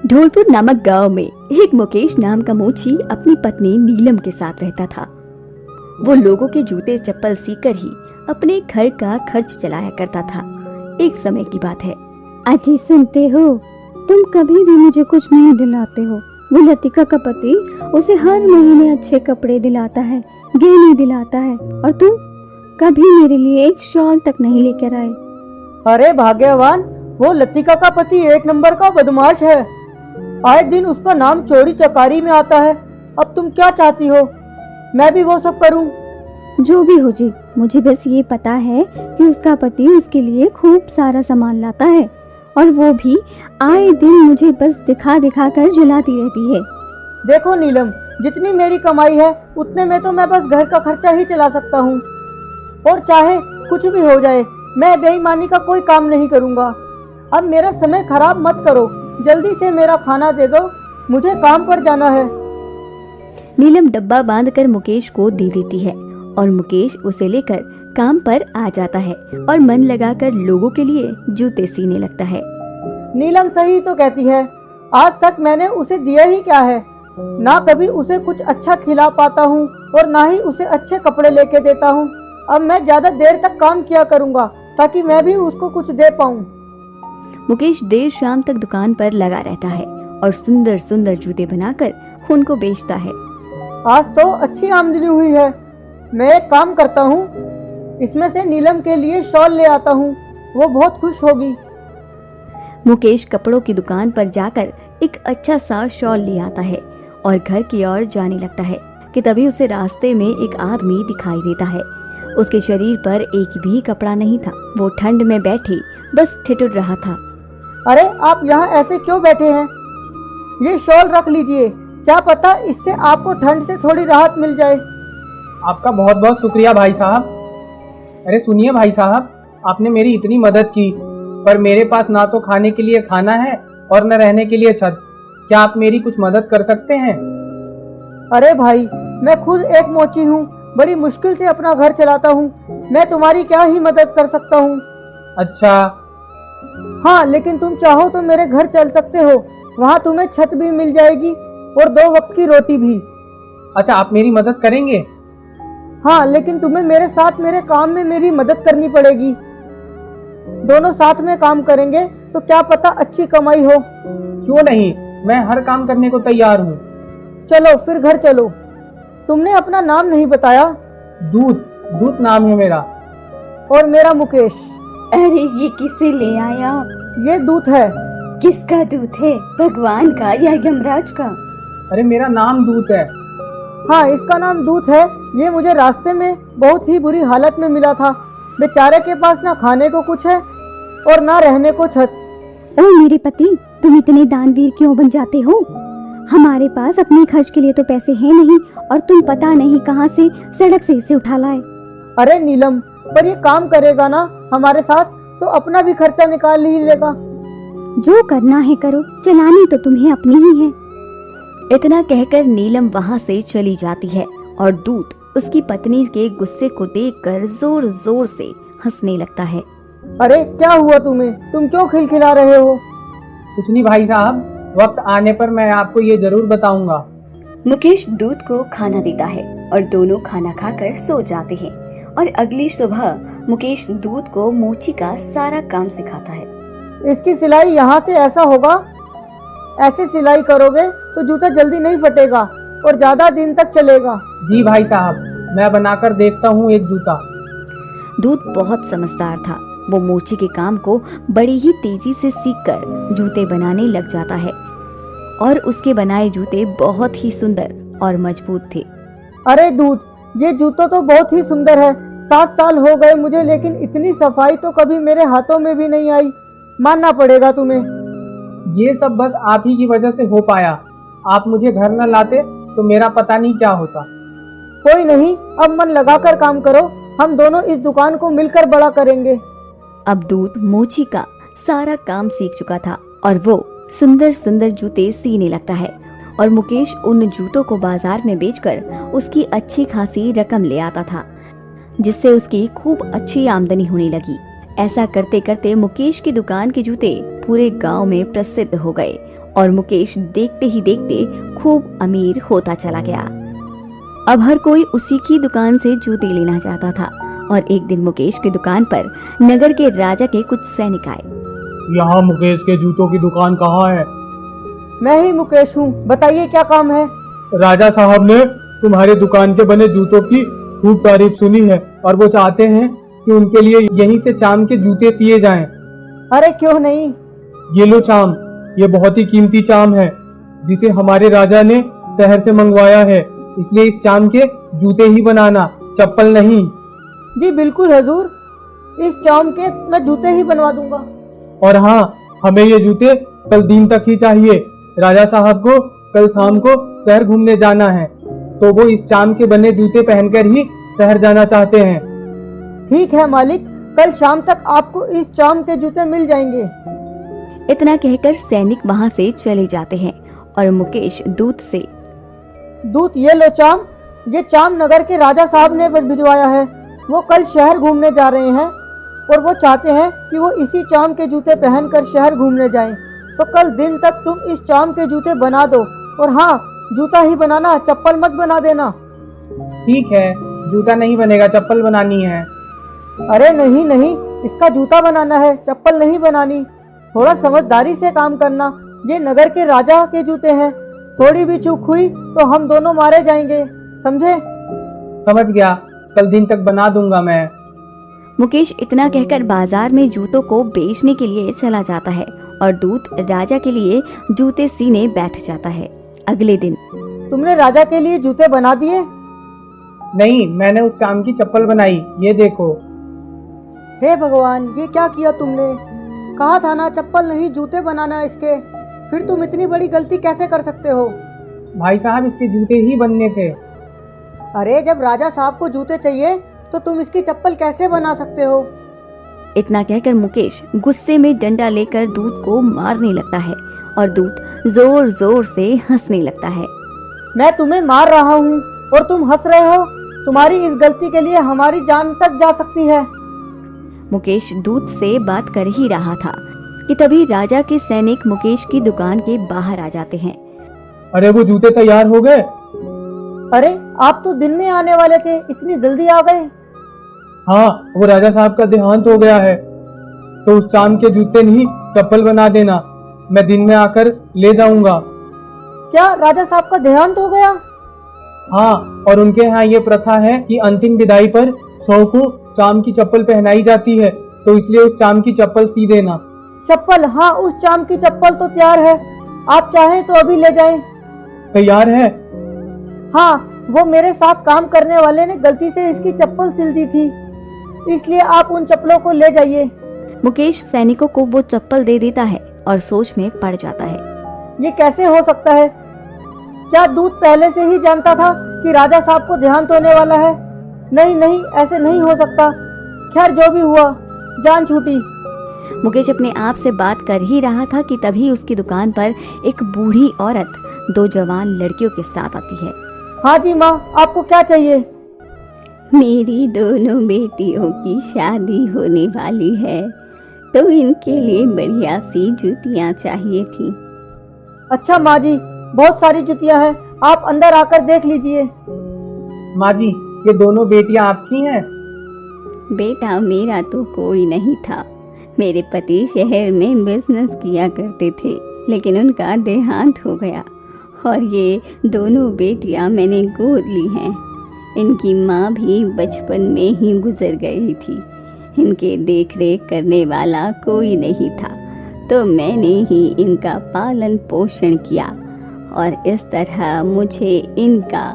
ढोलपुर नामक गांव में एक मुकेश नाम का मोची अपनी पत्नी नीलम के साथ रहता था। वो लोगों के जूते चप्पल सीकर ही अपने घर का खर्च चलाया करता था। एक समय की बात है। अजी सुनते हो, तुम कभी भी मुझे कुछ नहीं दिलाते हो। वो लतिका का पति उसे हर महीने अच्छे कपड़े दिलाता है, गहने दिलाता है, और तुम कभी मेरे लिए एक शॉल तक नहीं लेकर आए। अरे भाग्यवान, वो लतिका का पति एक नंबर का बदमाश है। आए दिन उसका नाम चोरी चकारी में आता है। अब तुम क्या चाहती हो, मैं भी वो सब करूं? जो भी हो जी, मुझे बस ये पता है कि उसका पति उसके लिए खूब सारा सामान लाता है, और वो भी आए दिन मुझे बस दिखा दिखा कर जलाती रहती है। देखो नीलम, जितनी मेरी कमाई है उतने में तो मैं बस घर का खर्चा ही चला सकता हूँ, और चाहे कुछ भी हो जाए मैं बेईमानी का कोई काम नहीं करूँगा। अब मेरा समय खराब मत करो, जल्दी से मेरा खाना दे दो, मुझे काम पर जाना है। नीलम डब्बा बांधकर मुकेश को दे देती है और मुकेश उसे लेकर काम पर आ जाता है और मन लगाकर लोगों के लिए जूते सीने लगता है। नीलम सही तो कहती है, आज तक मैंने उसे दिया ही क्या है। ना कभी उसे कुछ अच्छा खिला पाता हूँ और ना ही उसे अच्छे कपड़े लेके देता हूँ। अब मैं ज्यादा देर तक काम किया करूँगा ताकि मैं भी उसको कुछ दे पाऊँ। मुकेश देर शाम तक दुकान पर लगा रहता है और सुंदर सुंदर जूते बनाकर उनको बेचता है। आज तो अच्छी आमदनी हुई है। मैं एक काम करता हूँ, इसमें से नीलम के लिए शॉल ले आता हूँ, वो बहुत खुश होगी। मुकेश कपड़ों की दुकान पर जाकर एक अच्छा सा शॉल ले आता है और घर की ओर जाने लगता है कि तभी उसे रास्ते में एक आदमी दिखाई देता है। उसके शरीर पर एक भी कपड़ा नहीं था। वो ठंड में बैठे बस ठिठुर रहा था। अरे आप यहाँ ऐसे क्यों बैठे हैं? ये शॉल रख लीजिए, क्या पता इससे आपको ठंड से थोड़ी राहत मिल जाए। आपका बहुत बहुत शुक्रिया भाई साहब। अरे सुनिए भाई साहब, आपने मेरी इतनी मदद की, पर मेरे पास ना तो खाने के लिए खाना है और न रहने के लिए छत। क्या आप मेरी कुछ मदद कर सकते हैं? अरे भाई, मैं खुद एक मोची हूँ, बड़ी मुश्किल से अपना घर चलाता हूँ। मैं तुम्हारी क्या ही मदद कर सकता हूँ। अच्छा। हाँ, लेकिन तुम चाहो तो मेरे घर चल सकते हो, वहाँ तुम्हें छत भी मिल जाएगी और 2 वक्त की रोटी भी। अच्छा, आप मेरी मदद करेंगे? हाँ, लेकिन तुम्हें मेरे साथ मेरे काम में मेरी मदद करनी पड़ेगी। दोनों साथ में काम करेंगे तो क्या पता अच्छी कमाई हो। क्यों नहीं, मैं हर काम करने को तैयार हूँ। चलो फिर घर चलो। तुमने अपना नाम नहीं बताया। दूत नाम है मेरा। और मेरा मुकेश। अरे ये किसे ले आया? ये दूत है। किसका दूत है, भगवान का या यमराज का? अरे मेरा नाम दूत है। हाँ, इसका नाम दूत है। ये मुझे रास्ते में बहुत ही बुरी हालत में मिला था। बेचारे के पास ना खाने को कुछ है और ना रहने को छत। ओ मेरे पति, तुम इतने दानवीर क्यों बन जाते हो? हमारे पास अपने खर्च के लिए तो पैसे हैं नहीं, और तुम पता नहीं कहां से सड़क से इसे उठा लाए। अरे नीलम, पर ये काम करेगा ना हमारे साथ तो अपना भी खर्चा निकाल ही लेगा। जो करना है करो, चलानी तो तुम्हें अपनी ही है। इतना कहकर नीलम वहाँ से चली जाती है और दूत उसकी पत्नी के गुस्से को देखकर जोर जोर से हंसने लगता है। अरे क्या हुआ तुम्हें? तुम क्यों खिलखिला रहे हो? कुछ नहीं भाई साहब, वक्त आने पर मैं आपको ये जरूर बताऊंगा। मुकेश दूत को खाना देता है और दोनों खाना खाकर सो जाते हैं। और अगली सुबह मुकेश दूत को मोची का सारा काम सिखाता है। इसकी सिलाई यहाँ से ऐसा होगा, ऐसे सिलाई करोगे तो जूता जल्दी नहीं फटेगा और ज्यादा दिन तक चलेगा। जी भाई साहब, मैं बनाकर देखता हूँ एक जूता। दूत बहुत समझदार था। वो मोची के काम को बड़ी ही तेजी से सीखकर जूते बनाने लग जाता है और उसके बनाए जूते बहुत ही सुंदर और मजबूत थे। अरे दूत, ये जूता तो बहुत ही सुंदर है। 7 साल हो गए मुझे, लेकिन इतनी सफाई तो कभी मेरे हाथों में भी नहीं आई। मानना पड़ेगा तुम्हें। ये सब बस आप ही की वजह से हो पाया। आप मुझे घर न लाते तो मेरा पता नहीं क्या होता। कोई नहीं, अब मन लगाकर काम करो, हम दोनों इस दुकान को मिलकर बड़ा करेंगे। अब दूत मोची का सारा काम सीख चुका था और वो सुंदर सुंदर जूते सीने लगता है और मुकेश उन जूतों को बाजार में बेचकर उसकी अच्छी खासी रकम ले आता था, जिससे उसकी खूब अच्छी आमदनी होने लगी। ऐसा करते करते मुकेश की दुकान के जूते पूरे गांव में प्रसिद्ध हो गए और मुकेश देखते ही देखते खूब अमीर होता चला गया। अब हर कोई उसी की दुकान से जूते लेना चाहता था और एक दिन मुकेश की दुकान पर नगर के राजा के कुछ सैनिक आए। यहाँ मुकेश के जूतों की दुकान कहाँ है? मैं ही मुकेश हूँ, बताइए क्या काम है। राजा साहब ने तुम्हारे दुकान के बने जूतों की खूब तारीफ सुनी है और वो चाहते हैं कि उनके लिए यहीं से चाम के जूते सिए जाएं। अरे क्यों नहीं। ये लो चाम, ये बहुत ही कीमती चाम है जिसे हमारे राजा ने शहर से मंगवाया है, इसलिए इस चाम के जूते ही बनाना, चप्पल नहीं। जी बिल्कुल हजूर, इस चाम के मैं जूते ही बनवा दूंगा। और हाँ, हमें ये जूते कल दिन तक ही चाहिए। राजा साहब को कल शाम को शहर घूमने जाना है, तो वो इस चाम के बने जूते पहनकर ही शहर जाना चाहते हैं। ठीक है मालिक, कल शाम तक आपको इस चाम के जूते मिल जाएंगे। इतना कहकर सैनिक वहां से चले जाते हैं और मुकेश दूत से, दूत ये लो चाम, ये चाम नगर के राजा साहब ने भिजवाया है। वो कल शहर घूमने जा रहे हैं और वो चाहते हैं कि वो इसी चाम के जूते पहनकर शहर घूमने जाएं। तो कल दिन तक तुम इस चाम के जूते बना दो, और हाँ, जूता ही बनाना, चप्पल मत बना देना। ठीक है, जूता नहीं बनेगा, चप्पल बनानी है। अरे नहीं नहीं, इसका जूता बनाना है, चप्पल नहीं बनानी। थोड़ा समझदारी से काम करना, ये नगर के राजा के जूते हैं, थोड़ी भी चूक हुई तो हम दोनों मारे जाएंगे, समझे? समझ गया, कल दिन तक बना दूंगा मैं। मुकेश इतना कहकर बाजार में जूतों को बेचने के लिए चला जाता है और दूत राजा के लिए जूते सीने बैठ जाता है। अगले दिन, तुमने राजा के लिए जूते बना दिए? नहीं, मैंने उस चाम की चप्पल बनाई, ये देखो। हे भगवान, ये क्या किया तुमने? कहा था ना चप्पल नहीं जूते बनाना इसके, फिर तुम इतनी बड़ी गलती कैसे कर सकते हो? भाई साहब, इसके जूते ही बनने थे। अरे जब राजा साहब को जूते चाहिए तो तुम इसकी चप्पल कैसे बना सकते हो? इतना कहकर मुकेश गुस्से में डंडा लेकर दूत को मारने लगता है और दूत जोर जोर से हंसने लगता है। मैं तुम्हें मार रहा हूँ और तुम हंस रहे हो? तुम्हारी इस गलती के लिए हमारी जान तक जा सकती है। मुकेश दूत से बात कर ही रहा था कि तभी राजा के सैनिक मुकेश की दुकान के बाहर आ जाते हैं। अरे वो जूते तैयार हो गए? अरे आप तो दिन में आने वाले थे, इतनी जल्दी आ गए? हाँ, वो राजा साहब का देहांत हो गया है, तो उस चाम के जूते नहीं चप्पल बना देना, मैं दिन में आकर ले जाऊंगा। क्या राजा साहब का देहांत हो गया? हाँ, और उनके यहाँ ये प्रथा है कि अंतिम विदाई पर 100 को चाम की चप्पल पहनाई जाती है, तो इसलिए उस चाम की चप्पल सी देना। चप्पल? हाँ, उस चाम की चप्पल तो तैयार है, आप चाहें तो अभी ले जाएं। तैयार है? हाँ, वो मेरे साथ काम करने वाले ने गलती से इसकी चप्पल सिल दी थी, इसलिए आप उन चप्पलों को ले जाइए। मुकेश सैनिकों को वो चप्पल दे देता है और सोच में पड़ जाता है। ये कैसे हो सकता है? क्या दूत पहले से ही जानता था कि राजा साहब को देहांत होने वाला है? नहीं नहीं, ऐसे नहीं हो सकता। खैर जो भी हुआ, जान छूटी। मुकेश अपने आप से बात कर ही रहा था कि तभी उसकी दुकान पर एक बूढ़ी औरत 2 जवान लड़कियों के साथ आती है। हाँ जी माँ, आपको क्या चाहिए? मेरी दोनों बेटियों की शादी होने वाली है, तो इनके लिए बढ़िया सी जूतियाँ चाहिए थी। अच्छा माँ जी, बहुत सारी जुतियाँ हैं, आप अंदर आकर देख लीजिए। माँ जी, ये दोनों बेटियां आपकी हैं? बेटा मेरा तो कोई नहीं था। मेरे पति शहर में बिजनेस किया करते थे, लेकिन उनका देहांत हो गया और ये दोनों बेटियां मैंने गोद ली हैं। इनकी माँ भी बचपन में ही गुजर गई थी। इनके देख रेख करने वाला कोई नहीं था, तो मैंने ही इनका पालन पोषण किया और इस तरह मुझे इनका